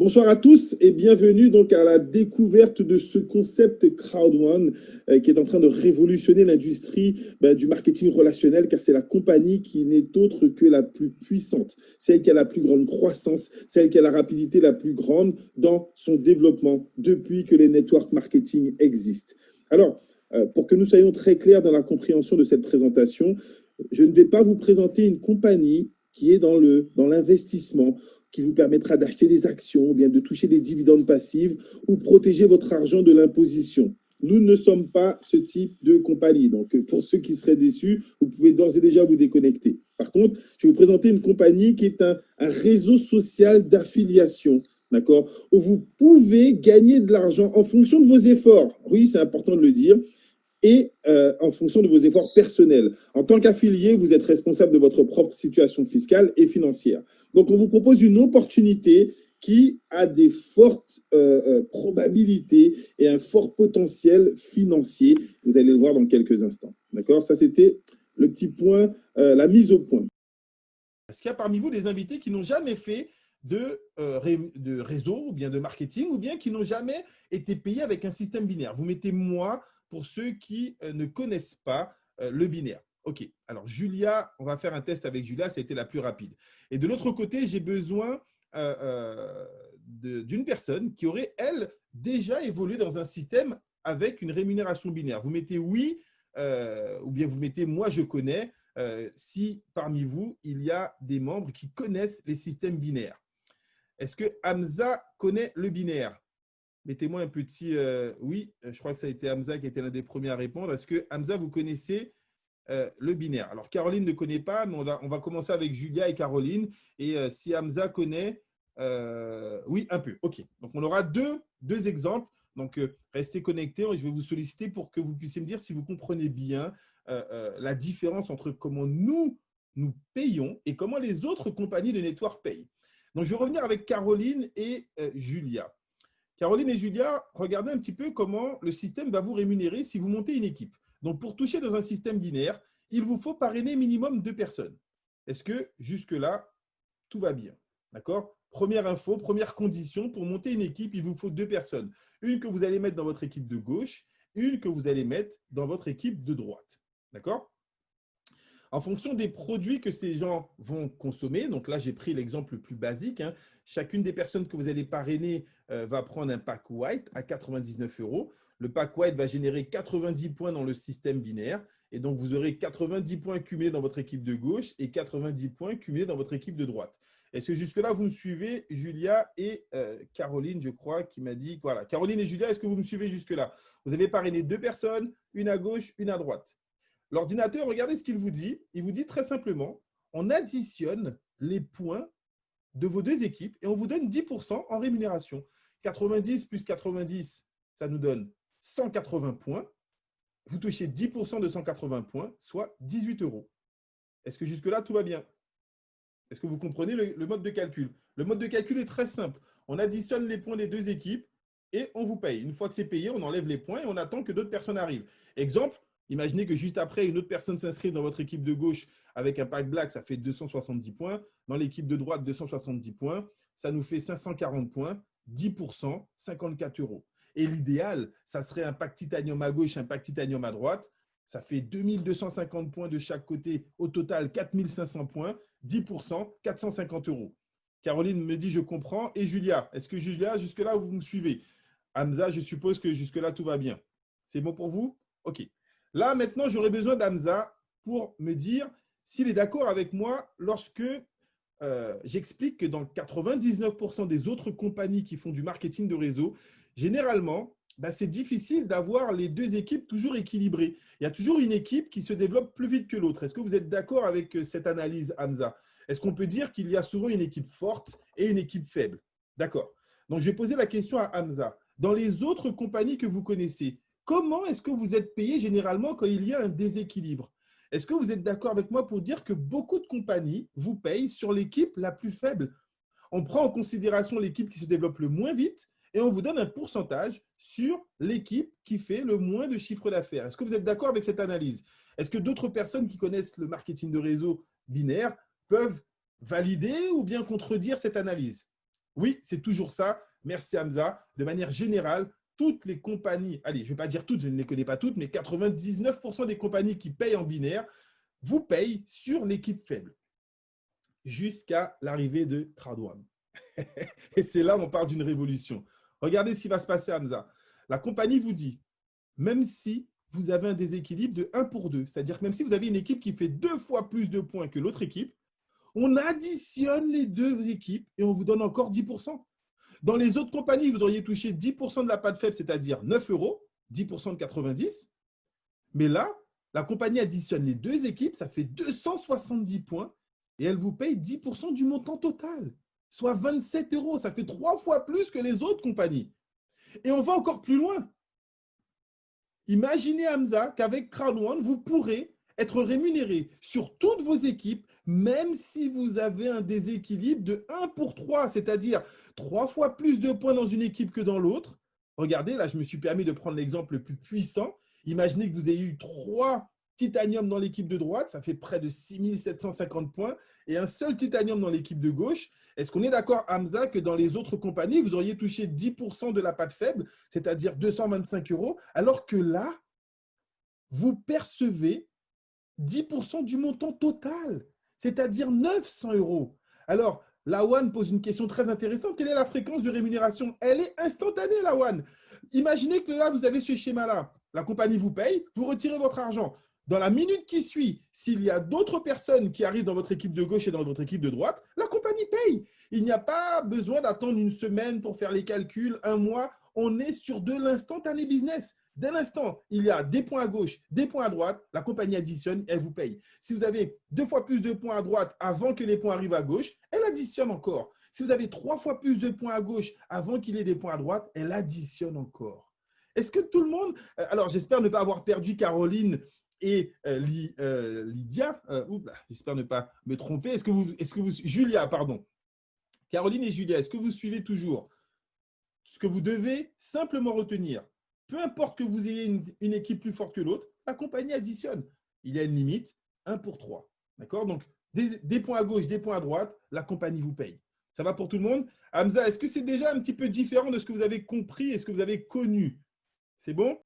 Bonsoir à tous et bienvenue donc à la découverte de ce concept Crowd1 qui est en train de révolutionner l'industrie du marketing relationnel car c'est la compagnie qui n'est autre que la plus puissante, celle qui a la plus grande croissance, celle qui a la rapidité la plus grande dans son développement depuis que les network marketing existent. Alors, pour que nous soyons très clairs dans la compréhension de cette présentation, je ne vais pas vous présenter une compagnie qui est dans l'investissement, qui vous permettra d'acheter des actions, ou bien de toucher des dividendes passifs ou protéger votre argent de l'imposition. Nous ne sommes pas ce type de compagnie. Donc, pour ceux qui seraient déçus, vous pouvez d'ores et déjà vous déconnecter. Par contre, je vais vous présenter une compagnie qui est un réseau social d'affiliation, d'accord, où vous pouvez gagner de l'argent en fonction de vos efforts. Oui, c'est important de le dire et en fonction de vos efforts personnels. En tant qu'affilié, vous êtes responsable de votre propre situation fiscale et financière. Donc, on vous propose une opportunité qui a des fortes probabilités et un fort potentiel financier. Vous allez le voir dans quelques instants. D'accord? Ça, c'était le petit point, la mise au point. Est-ce qu'il y a parmi vous des invités qui n'ont jamais fait de réseau ou bien de marketing ou bien qui n'ont jamais été payés avec un système binaire? Vous mettez moi pour ceux qui ne connaissent pas le binaire. OK. Alors, Julia, on va faire un test avec Julia, ça a été la plus rapide. Et de l'autre côté, j'ai besoin d'une personne qui aurait, elle, déjà évolué dans un système avec une rémunération binaire. Vous mettez oui ou bien vous mettez moi, je connais. Si parmi vous, il y a des membres qui connaissent les systèmes binaires. Est-ce que Hamza connaît le binaire? Mettez-moi un petit oui. Je crois que ça a été Hamza qui était l'un des premiers à répondre. Est-ce que Hamza, vous connaissez le binaire? Alors, Caroline ne connaît pas, mais on va commencer avec Julia et Caroline. Et si Hamza connaît, oui, un peu. OK. Donc, on aura deux exemples. Donc, restez connectés. Je vais vous solliciter pour que vous puissiez me dire si vous comprenez bien la différence entre comment nous payons et comment les autres compagnies de network payent. Donc, je vais revenir avec Caroline et Julia. Caroline et Julia, regardez un petit peu comment le système va vous rémunérer si vous montez une équipe. Donc, pour toucher dans un système binaire, il vous faut parrainer minimum 2 personnes. Est-ce que jusque-là, tout va bien? D'accord? Première info, première condition, pour monter une équipe, il vous faut 2 personnes. Une que vous allez mettre dans votre équipe de gauche, une que vous allez mettre dans votre équipe de droite. D'accord? En fonction des produits que ces gens vont consommer, donc là, j'ai pris l'exemple le plus basique. Chacune des personnes que vous allez parrainer va prendre un pack white à 99 euros. Le pack white va générer 90 points dans le système binaire. Et donc, vous aurez 90 points cumulés dans votre équipe de gauche et 90 points cumulés dans votre équipe de droite. Est-ce que jusque-là, vous me suivez, Julia et Caroline, je crois, qui m'a dit… Voilà, Caroline et Julia, est-ce que vous me suivez jusque-là? Vous avez parrainé 2 personnes, une à gauche, une à droite. L'ordinateur, regardez ce qu'il vous dit. Il vous dit très simplement, on additionne les points de vos deux équipes et on vous donne 10% en rémunération. 90 plus 90, ça nous donne 180 points. Vous touchez 10% de 180 points, soit 18 euros. Est-ce que jusque-là, tout va bien? Est-ce que vous comprenez le mode de calcul? Le mode de calcul est très simple. On additionne les points des deux équipes et on vous paye. Une fois que c'est payé, on enlève les points et on attend que d'autres personnes arrivent. Exemple, imaginez que juste après, une autre personne s'inscrive dans votre équipe de gauche avec un pack black, ça fait 270 points. Dans l'équipe de droite, 270 points. Ça nous fait 540 points, 10%, 54 euros. Et l'idéal, ça serait un pack titanium à gauche, un pack titanium à droite. Ça fait 2250 points de chaque côté. Au total, 4500 points, 10%, 450 euros. Caroline me dit, je comprends. Et Julia, est-ce que Julia, jusque-là, vous me suivez? Hamza, je suppose que jusque-là, tout va bien. C'est bon pour vous? OK. Là, maintenant, j'aurais besoin d'Hamza pour me dire s'il est d'accord avec moi lorsque j'explique que dans 99% des autres compagnies qui font du marketing de réseau, généralement, c'est difficile d'avoir les deux équipes toujours équilibrées. Il y a toujours une équipe qui se développe plus vite que l'autre. Est-ce que vous êtes d'accord avec cette analyse, Hamza? Est-ce qu'on peut dire qu'il y a souvent une équipe forte et une équipe faible? D'accord. Donc, je vais poser la question à Hamza. Dans les autres compagnies que vous connaissez, comment est-ce que vous êtes payé généralement quand il y a un déséquilibre? Est-ce que vous êtes d'accord avec moi pour dire que beaucoup de compagnies vous payent sur l'équipe la plus faible? On prend en considération l'équipe qui se développe le moins vite et on vous donne un pourcentage sur l'équipe qui fait le moins de chiffre d'affaires. Est-ce que vous êtes d'accord avec cette analyse? Est-ce que d'autres personnes qui connaissent le marketing de réseau binaire peuvent valider ou bien contredire cette analyse? Oui, c'est toujours ça. Merci Hamza. De manière générale, toutes les compagnies, allez, je ne vais pas dire toutes, je ne les connais pas toutes, mais 99% des compagnies qui payent en binaire vous payent sur l'équipe faible jusqu'à l'arrivée de Crowd1. Et c'est là où on parle d'une révolution. Regardez ce qui va se passer, Hamza. La compagnie vous dit, même si vous avez un déséquilibre de 1 pour 2, c'est-à-dire que même si vous avez une équipe qui fait 2 fois plus de points que l'autre équipe, on additionne les deux équipes et on vous donne encore 10%. Dans les autres compagnies, vous auriez touché 10% de la patte faible, c'est-à-dire 9 euros, 10% de 90. Mais là, la compagnie additionne les deux équipes, ça fait 270 points et elle vous paye 10% du montant total, soit 27 euros. Ça fait 3 fois plus que les autres compagnies. Et on va encore plus loin. Imaginez, Hamza, qu'avec Crowd1, vous pourrez être rémunéré sur toutes vos équipes, même si vous avez un déséquilibre de 1 pour 3, c'est-à-dire 3 fois plus de points dans une équipe que dans l'autre. Regardez, là, je me suis permis de prendre l'exemple le plus puissant. Imaginez que vous ayez eu 3 titanium dans l'équipe de droite, ça fait près de 6750 points, et un seul titanium dans l'équipe de gauche. Est-ce qu'on est d'accord, Hamza, que dans les autres compagnies, vous auriez touché 10% de la patte faible, c'est-à-dire 225 euros, alors que là, vous percevez 10% du montant total, c'est-à-dire 900 euros. Alors, la One pose une question très intéressante. Quelle est la fréquence de rémunération? Elle est instantanée, la One. Imaginez que là, vous avez ce schéma-là. La compagnie vous paye, vous retirez votre argent. Dans la minute qui suit, s'il y a d'autres personnes qui arrivent dans votre équipe de gauche et dans votre équipe de droite, la compagnie paye. Il n'y a pas besoin d'attendre une semaine pour faire les calculs, un mois. On est sur de l'instantané business. Dès l'instant, il y a des points à gauche, des points à droite, la compagnie additionne et elle vous paye. Si vous avez 2 fois plus de points à droite avant que les points arrivent à gauche, elle additionne encore. Si vous avez 3 fois plus de points à gauche avant qu'il y ait des points à droite, elle additionne encore. Est-ce que tout le monde… Alors, j'espère ne pas avoir perdu Caroline et Lydia. J'espère ne pas me tromper. Julia, pardon. Caroline et Julia, est-ce que vous suivez toujours? Ce que vous devez simplement retenir, peu importe que vous ayez une équipe plus forte que l'autre, la compagnie additionne. Il y a une limite, 1 pour 3. D'accord? Donc, des points à gauche, des points à droite, la compagnie vous paye. Ça va pour tout le monde? Hamza, est-ce que c'est déjà un petit peu différent de ce que vous avez compris et ce que vous avez connu? C'est bon?